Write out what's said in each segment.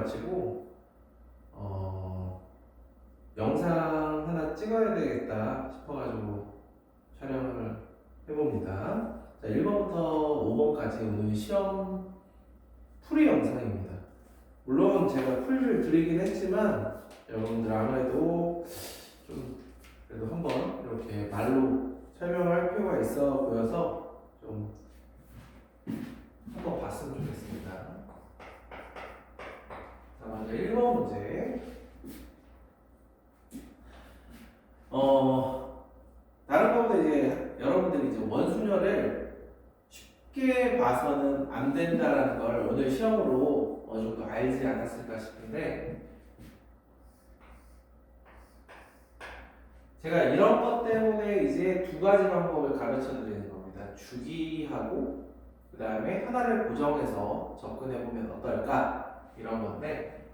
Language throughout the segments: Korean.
마치고 영상 하나 찍어야 되겠다 싶어가지고 촬영을 해봅니다. 자, 1번부터 5번까지 오늘 시험 풀이 영상입니다. 물론 제가 풀이를 드리긴 했지만 여러분들 아무래도 좀 그래도 한번 이렇게 말로 설명할 필요가 있어 보여서 좀 한번 봤으면 좋겠습니다. 자, 먼저 1번 문제. 다른 것보다 이제 여러분들이 이제 원순열을 쉽게 봐서는 안 된다라는 걸 오늘 시험으로 어느 정도 알지 않았을까 싶은데, 제가 이런 것 때문에 이제 두 가지 방법을 가르쳐 드리는 겁니다. 주기하고 그 다음에 하나를 고정해서 접근해 보면 어떨까, 이런 건데,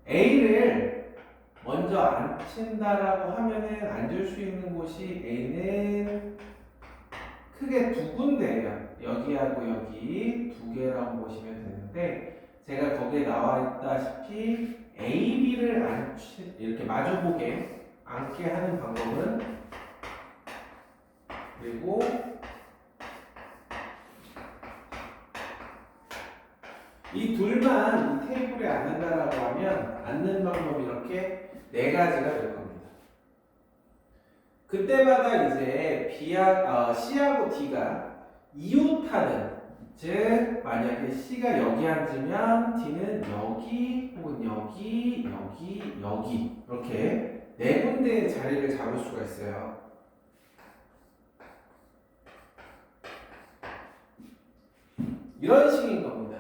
A를 먼저 앉힌다라고 하면은 앉을 수 있는 곳이 A는 크게 두 군데예요. 여기하고 여기 두 개라고 보시면 되는데, 제가 거기에 나와 있다시피 A, B를 이렇게 마주보게 앉게 하는 방법은, 그리고 이 둘만 이 테이블에 앉는다라고 하면 앉는 방법이 이렇게 네 가지가 될 겁니다. 그때마다 이제 C하고 D가 이웃하는, 즉 만약에 C가 여기 앉으면 D는 여기 혹은 여기, 여기, 여기 이렇게 네 군데의 자리를 잡을 수가 있어요. 이런 식인 겁니다.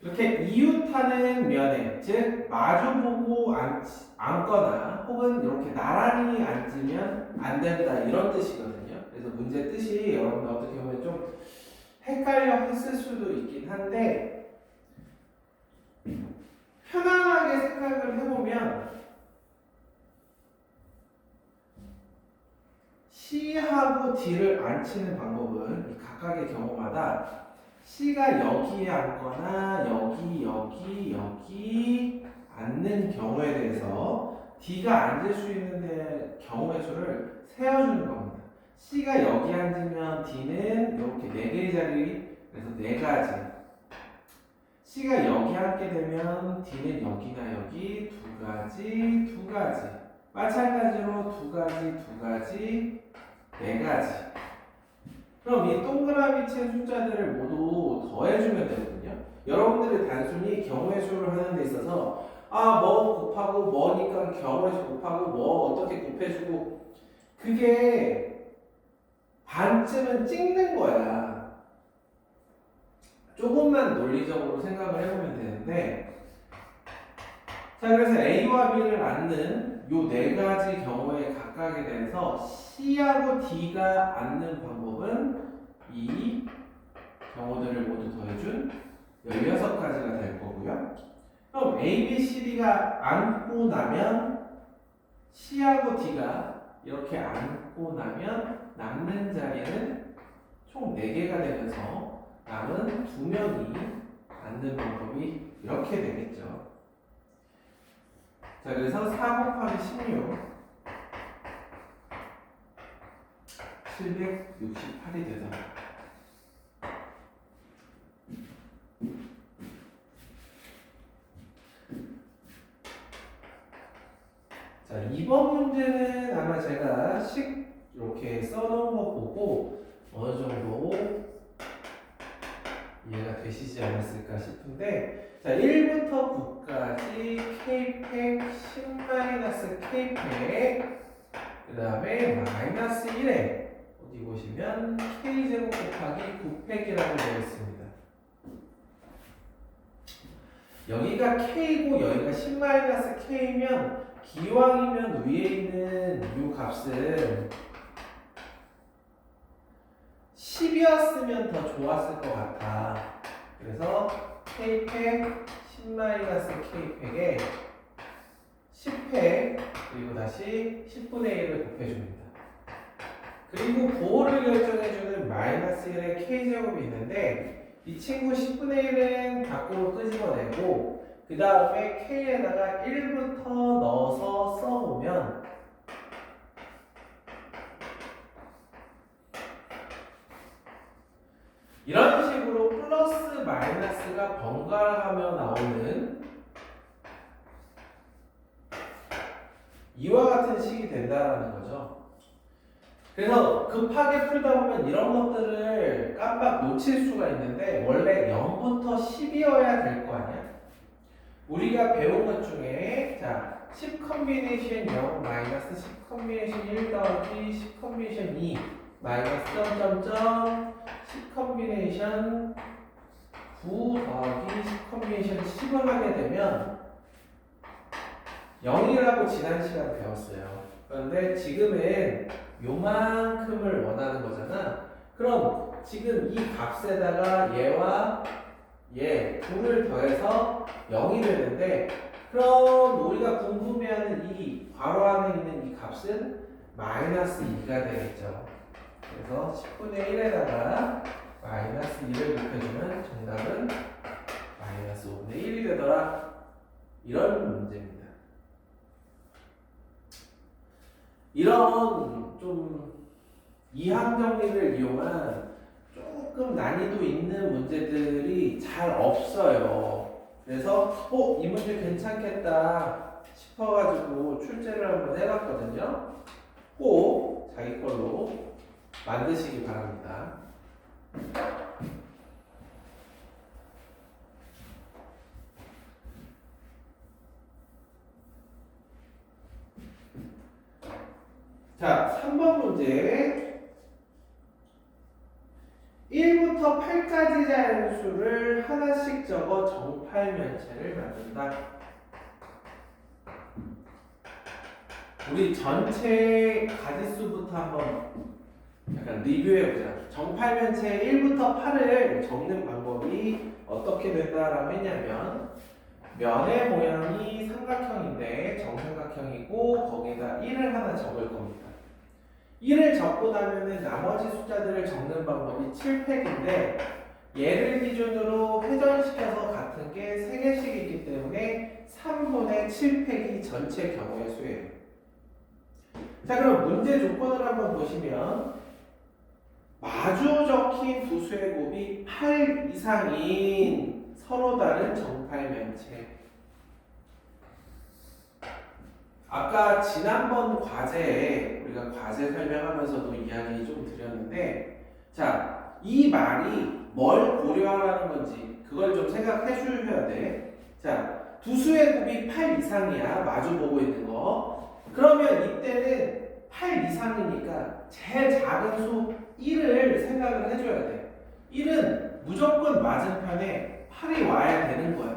이렇게 이웃하는 면에, 즉 마주보고 앉거나 혹은 이렇게 나란히 앉으면 안 된다, 이런 뜻이거든요. 그래서 문제 뜻이 여러분 어떻게 보면 좀 헷갈려 했을 수도 있긴 한데, 편안하게 생각을 해보면 C하고 D를 앉히는 방법은 이 각각의 경우마다 C가 여기에 앉거나 여기, 여기, 여기 앉는 경우에 대해서 D가 앉을 수 있는 경우의 수를 세어주는 겁니다. C가 여기 앉으면 D는 이렇게 네 개의 자리, 그래서 네 가지. C가 여기 앉게 되면 D는 여기나 여기 두 가지, 두 가지. 마찬가지로 두 가지, 두 가지, 네 가지. 그럼 이 동그라미 친 숫자들을 모두 더해주면 되거든요. 여러분들이 단순히 경우의 수를 하는 데 있어서 뭐 곱하고 뭐니까 경우의 수 곱하고 뭐 어떻게 곱해주고, 그게 반쯤은 찍는 거야. 조금만 논리적으로 생각을 해보면 되는데, 자, 그래서 A와 B를 앉는 요 네 가지 경우의 각각에 대해서 C하고 D가 앉는 방법은 이 경우들을 모두 더해준 16가지가 될 거고요. 그럼 A, B, C, D가 앉고 나면 C하고 D가 이렇게 앉고 나면 남는 자리는 총 4개가 되면서 남은 2명이 앉는 방법이 이렇게 되겠죠. 자, 그래서 4 곱하기 16 768이 되죠. 자, 이번 문제는 아마 제가 이렇게 써놓은 거 보고 어느 정도 이해가 되시지 않았을까 싶은데, 자, 1부터 9까지 K팩 10-K팩, 그 다음에 마이너스 1에 어디 보시면 K제곱 곱하기 9팩이라고 되어 있습니다. 여기가 K고 여기가 10-K면 기왕이면 위에 있는 이 값은 10이었으면 더 좋았을 것 같아. 그래서 K팩 10-K팩에 10팩 그리고 다시 10분의 1을 곱해줍니다. 그리고 보호를 결정해주는 마이너스 1의 K제곱이 있는데, 이 친구 10분의 1은 밖으로 끄집어내고 그 다음에 K에다가 1부터 넣어서 써보면 이런 식으로 플러스 마이너스가 번갈아가며 나오는 이와 같은 식이 된다는 거죠. 그래서 급하게 풀다 보면 이런 것들을 깜빡 놓칠 수가 있는데 원래 0부터 10이어야 될 거 아니야? 우리가 배운 것 중에 자, 10 컨비네이션 0 마이너스 10 컨비네이션 1 더하기 10 컨비네이션 2 마이너스 점점점 10 컨비네이션 9 더하기 10 컨비네이션 10을 하게 되면 0이라고 지난 시간에 배웠어요. 그런데 지금은 요만큼을 원하는 거잖아. 그럼 지금 이 값에다가 얘와 얘 둘을 더해서 0이 되는데 그럼 우리가 궁금해하는 이 괄호 안에 있는 이 값은 마이너스 2가 되겠죠. 그래서 10분의 1에다가 마이너스 2를 곱해주면 정답은 마이너스 5분의 1이 되더라. 이런 문제입니다. 이런 좀 이항 정리를 이용한 조금 난이도 있는 문제들이 잘 없어요. 그래서 이 문제 괜찮겠다 싶어가지고 출제를 한번 해봤거든요. 꼭 자기 걸로 만드시기 바랍니다. 자, 3번 문제 1부터 8까지 자연수를 하나씩 적어 정팔면체를 만든다. 우리 전체 가지수부터 한번 약간 리뷰해보자. 정팔면체 1부터 8을 적는 방법이 어떻게 된다라고 했냐면 면의 모양이 삼각형인데 정삼각형이고 거기다 1을 하나 적을 겁니다. 1을 적고 나면은 나머지 숫자들을 적는 방법이 7팩인데 얘를 기준으로 회전시켜서 같은 게 3개씩 있기 때문에 3분의 7팩이 전체 경우의 수예요. 자, 그럼 문제 조건을 한번 보시면 마주 적힌 두 수의 곱이 8 이상인 서로 다른 정팔면체. 아까 지난번 과제에 우리가 과제 설명하면서도 이야기 좀 드렸는데 자, 이 말이 뭘 고려하라는 건지 그걸 좀 생각해 주셔야 돼. 자, 두 수의 곱이 8 이상이야. 마주 보고 있는 거. 그러면 이때는 8 이상이니까 제일 작은 수 1을 생각을 해줘야 돼. 1은 무조건 맞은편에 8이 와야 되는 거야.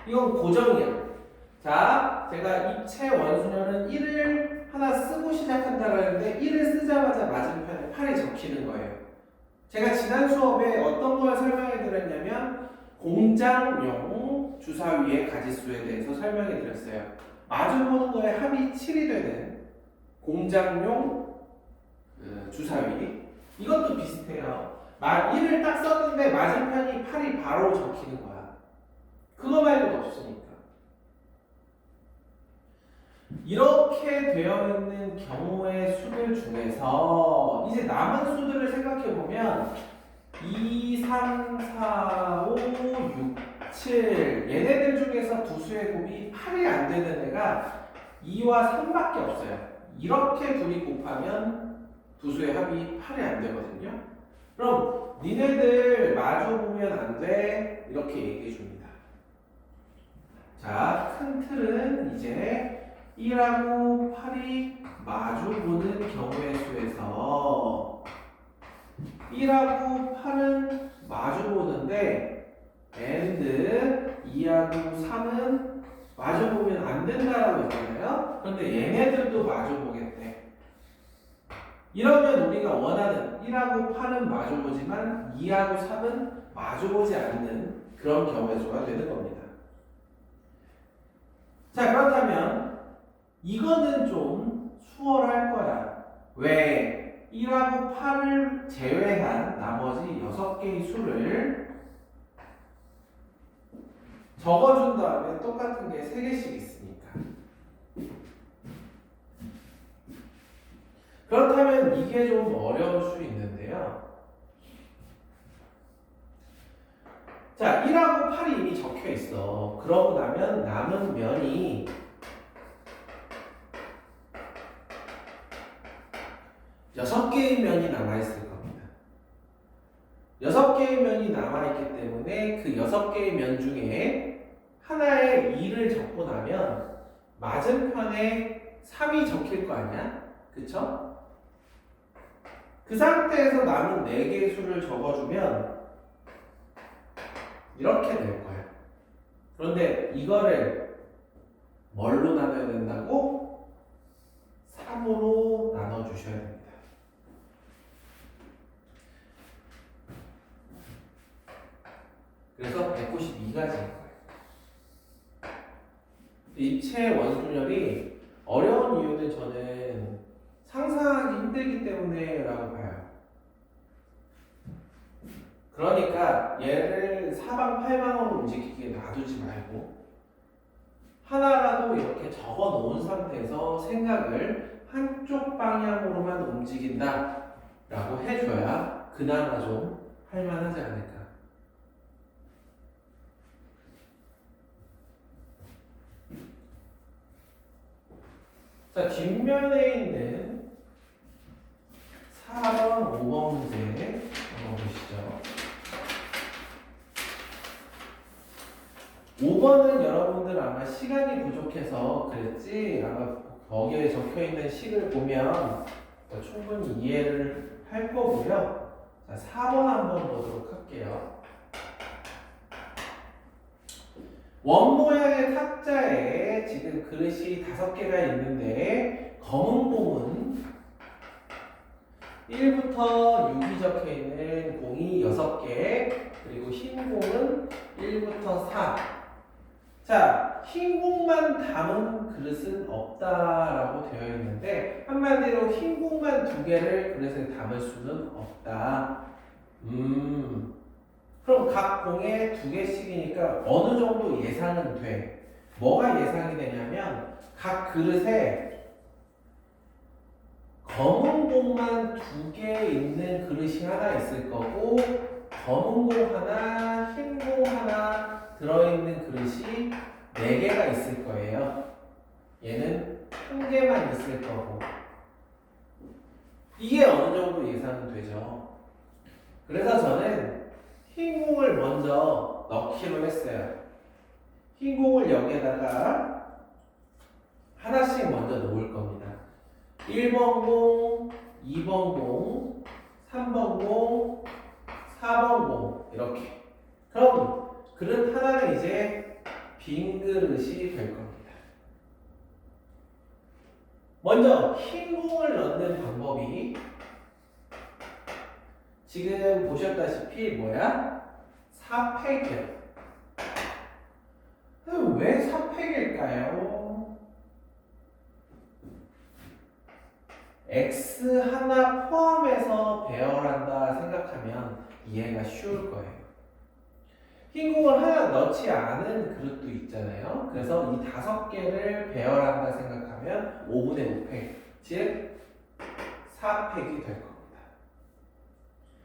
이건 고정이야. 자, 제가 입체 원수열은 1을 하나 쓰고 시작한다고 했는데 1을 쓰자마자 맞은편에 8이 적히는 거예요. 제가 지난 수업에 어떤 걸 설명해 드렸냐면 공장용 주사위의 가지수에 대해서 설명해 드렸어요. 마주 보는 거에 합이 7이 되는 공장용 주사위. 이것도 비슷해요. 1을 딱 썼는데 맞은편이 8이 바로 적히는 거야. 그거 말고는 없으니까. 이렇게 되어 있는 경우의 수들 중에서 이제 남은 수들을 생각해 보면 2, 3, 4, 5, 6, 7 얘네들 중에서 두 수의 곱이 8이 안 되는 애가 2와 3밖에 없어요. 이렇게 둘이 곱하면 두 수의 합이 8이 안 되거든요. 그럼 니네들 마주 보면 안 돼. 이렇게 얘기해 줍니다. 자, 큰 틀은 이제 1하고 8이 마주 보는 경우의 수에서 1하고 8은 마주 보는데 and 2하고 3은 마주 보면 안 된다라고 했잖아요. 그런데 얘네들도 마주 보겠대. 이러면 우리가 원하는 1하고 8은 마주 보지만 2하고 3은 마주 보지 않는 그런 경우의 수가 되는 겁니다. 자, 그렇다면 이거는 좀 수월할 거야. 왜? 1하고 8을 제외한 나머지 6개의 수를 적어준 다음에 똑같은 게 3개씩 있으니까. 그렇다면 이게 좀 어려울 수 있는데요. 자, 1하고 8이 이미 적혀 있어. 그러고 나면 남은 면이 6개의 면이 남아있을 겁니다. 6개의 면이 남아있기 때문에 그 6개의 면 중에 하나에 2를 적고 나면 맞은편에 3이 적힐 거 아니야? 그쵸? 그 상태에서 남은 4개의 수를 적어주면 이렇게 될 거예요. 그런데 이거를 뭘로 나눠야 된다고? 3으로 나눠주셔야 됩니다. 그래서 192가지인 거예요. 입체 원소열이 어려운 이유는 저는 상상하기 힘들기 때문에 라고 봐요. 그러니까 얘를 사방팔방으로 움직이게 놔두지 말고 하나라도 이렇게 적어 놓은 상태에서 생각을 한쪽 방향으로만 움직인다 라고 해줘야 그나마 좀 할만하지 않을까. 자, 뒷면에 있는 4번, 5번 문제 한번 보시죠. 5번은 여러분들 아마 시간이 부족해서 그랬지, 아마 거기에 적혀있는 식을 보면 충분히 이해를 할 거고요. 자, 4번 한번 보도록 할게요. 원 모양의 탁자에 지금 그릇이 5개가 있는데 검은 공은 1부터 6이 적혀 있는 공이 6개, 그리고 흰 공은 1부터 4. 자, 흰 공만 담은 그릇은 없다라고 되어 있는데 한마디로 흰 공만 2개를 그릇에 담을 수는 없다. 그럼 각 공에 2개씩이니까 어느 정도 예상은 돼. 뭐가 예상이 되냐면 각 그릇에 검은 공만 2개 있는 그릇이 하나 있을 거고 검은 공 하나, 흰 공 하나 들어있는 그릇이 4개가 있을 거예요. 얘는 1개만 있을 거고. 이게 어느 정도 예상은 되죠. 그래서 저는 흰 공을 먼저 넣기로 했어요. 흰 공을 여기에다가 하나씩 먼저 놓을 겁니다. 1번 공, 2번 공, 3번 공, 4번 공 이렇게. 그럼 그릇 하나는 이제 빈 그릇이 될 겁니다. 먼저 흰 공을 넣는 방법이 지금 보셨다시피 뭐야? 4팩이야. 왜 4팩일까요? X 하나 포함해서 배열한다 생각하면 이해가 쉬울 거예요. 흰 공을 하나 넣지 않은 그릇도 있잖아요. 그래서 이 5개를 배열한다 생각하면 5분의 5팩, 즉 4팩이 될 겁니다.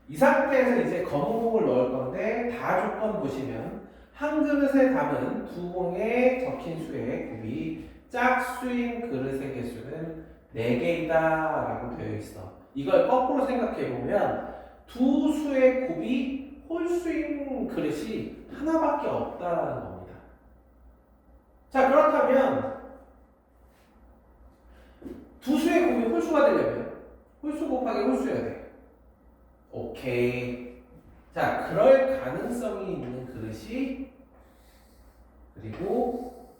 이 상태에서 이제 검은 공을 넣을 건데 다 조건 보시면 한 그릇에 담은 2공에 적힌 수의 곱이 짝수인 그릇의 개수는 4개이다 라고 되어 있어. 이걸 거꾸로 생각해 보면 두 수의 곱이 홀수인 그릇이 하나밖에 없다라는 겁니다. 자, 그렇다면 두 수의 곱이 홀수가 되려면 홀수 곱하기 홀수여야 돼. 오케이. 자, 그럴 가능성이 있는 그릇이 그리고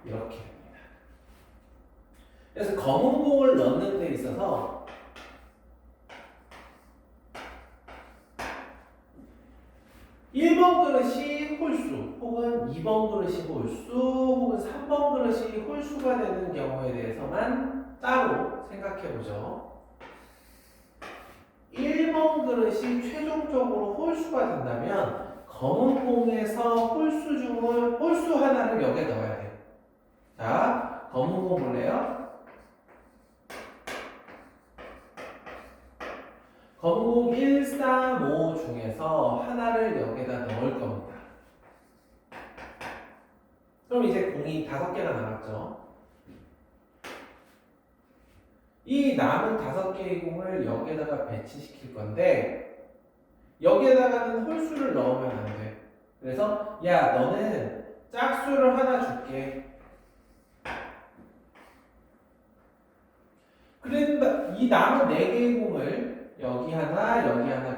이렇게 됩니다. 그래서 검은 공을 넣는 데 있어서 1번 그릇이 홀수, 혹은 2번 그릇이 홀수, 혹은 3번 그릇이 홀수가 되는 경우에 대해서만 따로 생각해 보죠. 1번 그릇이 최종적으로 홀수가 된다면 검은 공에서 홀수 하나를 여기에 넣어야 돼요. 자, 검은 공 볼래요? 검은 공 1, 3, 5 중에서 하나를 여기에다 넣을 겁니다. 그럼 이제 공이 5개가 남았죠. 이 남은 5개의 공을 여기에다가 배치시킬 건데 여기에다가는 홀수를 넣으면 안 돼. 그래서 야 너는 짝수를 하나 줄게. 그런데 이 남은 4개의 공을 여기 하나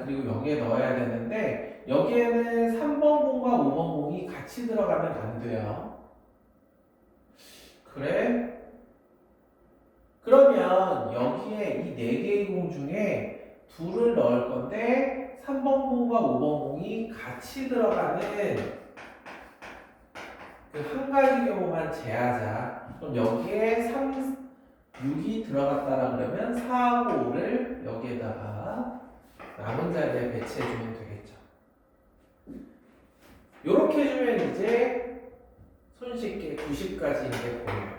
그리고 여기에 넣어야 되는데 여기에는 3번 공과 5번 공이 같이 들어가면 안 돼요. 그래? 그러면 여기에 이 4개의 공 중에 2를 넣을 건데 3번 공과 5번 공이 같이 들어가는 그 한 가지 경우만 제하자. 그럼 여기에 6이 들어갔다라 그러면 4하고 5를 여기에다가 남은 자리에 배치해주면 되겠죠. 이렇게 해주면 이제 손쉽게 90까지 이제 보여요.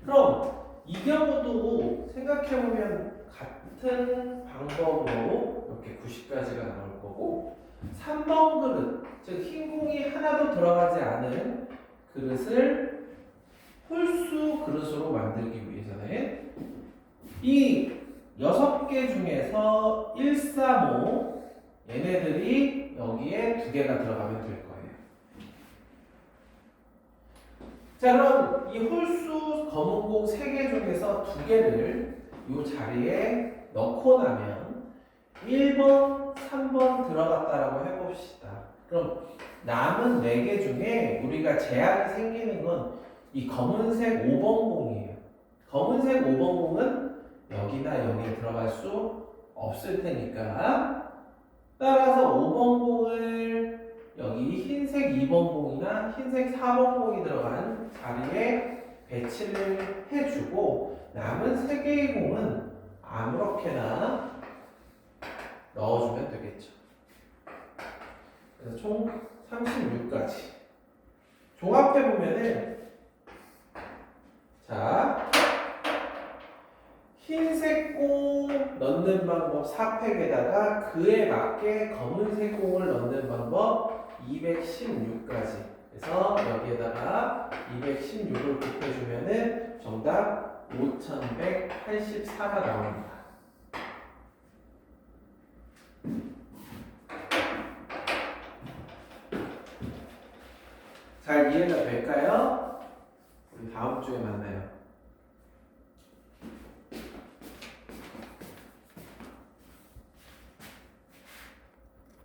그럼 이 경우도 생각해보면 같은 방법으로 이렇게 90까지가 나올 거고 3번 그릇, 즉 흰 공이 하나도 들어가지 않은 그릇을 홀수 그릇으로 만들기 위해서는 이 6개 중에서 1, 3, 5 얘네들이 여기에 2개가 들어가면 될 거예요. 자, 그럼 이 홀수 검은 공 3개 중에서 2개를 이 자리에 넣고 나면 1번, 3번 들어갔다라고 해봅시다. 그럼 남은 4개 중에 우리가 제약이 생기는 건 이 검은색 5번 공이에요. 검은색 5번 공은 여기나 여기에 들어갈 수 없을 테니까 따라서 5번 공을 여기 흰색 2번 공이나 흰색 4번 공이 들어간 자리에 배치를 해주고 남은 3개의 공은 아무렇게나 넣어주면 되겠죠. 그래서 총 36가지. 종합해보면은 자, 흰색 공 넣는 방법 4팩에다가 그에 맞게 검은색 공을 넣는 방법 216가지. 그래서 여기에다가 216을 곱해주면은 정답 5184가 나옵니다. 잘 이해가 될까요? 우리 다음 주에 만나요.